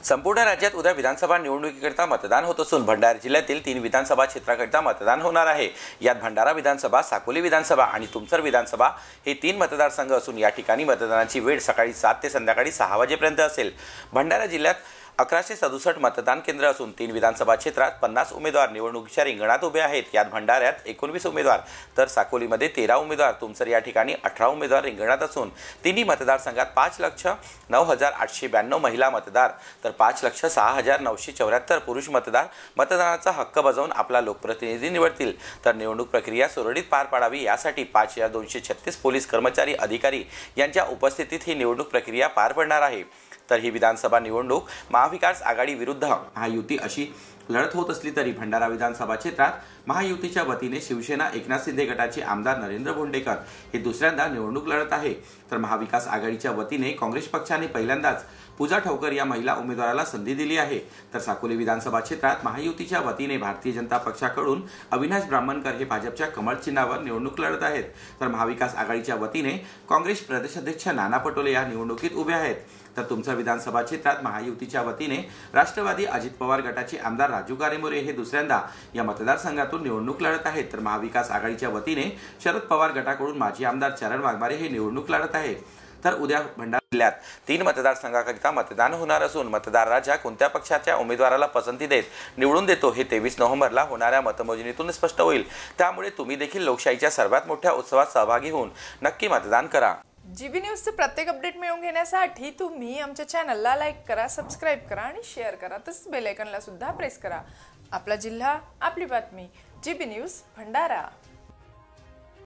संपूर्ण राज्यात उद्या विधानसभा निवडणुकीकरिता मतदान होत असून भंडारा जिल्ह्यातील 3 विधानसभा क्षेत्राकरिता मतदान होणार आहे। यात भंडारा विधानसभा, साकोली विधानसभा आणि तुमसर विधानसभा हे 3 मतदारसंघ असून या ठिकाणी मतदानाची वेळ सकाळी 7 ते संध्याकाळी 6 वाजेपर्यंत असेल। भंडारा जिल्ह्यात 1167 मतदान केंद्र असून 3 विधानसभा क्षेत्रात 50 उमेदवार निवडणुकीच्या रिंगणात उभे आहेत। यात भंडाऱ्यात 19 उमेदवार तर साकोलीमध्ये 13 उमेदवार, तुमसर या ठिकाणी 18 उमेदवार रिंगणात असून तिन्ही मतदारसंघात 5,09,892 महिला मतदार तर 5,06,974 पुरुष मतदार मतदानाचा हक्क बजावून आपला लोकप्रतिनिधी निवडतील। तर निवडणूक प्रक्रिया सुरळीत पार पाडावी यासाठी 5,236 पोलीस कर्मचारी अधिकारी यांच्या उपस्थितीत ही निवडणूक प्रक्रिया पार पडणार आहे। तर ही विधानसभा निवडणूक महाविकास आघाडी विरुद्ध महायुती अशी लढत होत असली तरी भंडारा विधानसभा क्षेत्रात महायुतीच्या वतीने शिवसेना एकनाथ शिंदे गटाचे आमदार नरेंद्र भोंडेकर हे दुसऱ्यांदा निवडणूक लढत आहे। तर महाविकास आघाडीच्या वतीने काँग्रेस पक्षाने पहिल्यांदाच पूजा ठवकर या महिला उमेदवाराला संधी दिली आहे। तर साकोली विधानसभा क्षेत्रात महायुतीच्या वतीने भारतीय जनता पक्षाकडून अविनाश ब्राह्मणकर हे भाजपच्या कमळ चिन्हावर निवडणूक लढत आहेत। तर महाविकास आघाडीच्या वतीने काँग्रेस प्रदेशाध्यक्ष नाना पटोले या निवडणुकीत उभे आहेत। तर तुमसर विधानसभा क्षेत्रात महायुतीच्या वतीने राष्ट्रवादी अजित पवार गटाचे आमदार राजू गारेमोरे हे दुसऱ्यांदा या मतदारसंघातून निवडणूक लढत आहेत। तर महाविकास आघाडीच्या वतीने शरद पवार गटाकडून माजी आमदार चरण वाघमारे हे निवडणूक लढत आहेत। तर उद्या भंडारा जिल्ह्यात 3 मतदारसंघाकरिता मतदान होणार असून मतदार राजा कोणत्या पक्षाच्या उमेदवाराला पसंती देत निवडून देतो हे 23 नोव्हेंबरला होणाऱ्या मतमोजणीतून स्पष्ट होईल। त्यामुळे तुम्ही देखील लोकशाहीच्या सर्वात मोठ्या उत्सवात सहभागी होऊन नक्की मतदान करा। जीबी न्यूजचे प्रत्येक अपडेट मिळवून घेण्यासाठी तुम्ही आमच्या चॅनलला लाईक करा, सबस्क्राइब करा आणि शेअर करा। तसंच बेल आयकॉनला सुद्धा प्रेस करा। आपला जिल्हा, आपली बातमी, जीबी न्यूज भंडारा।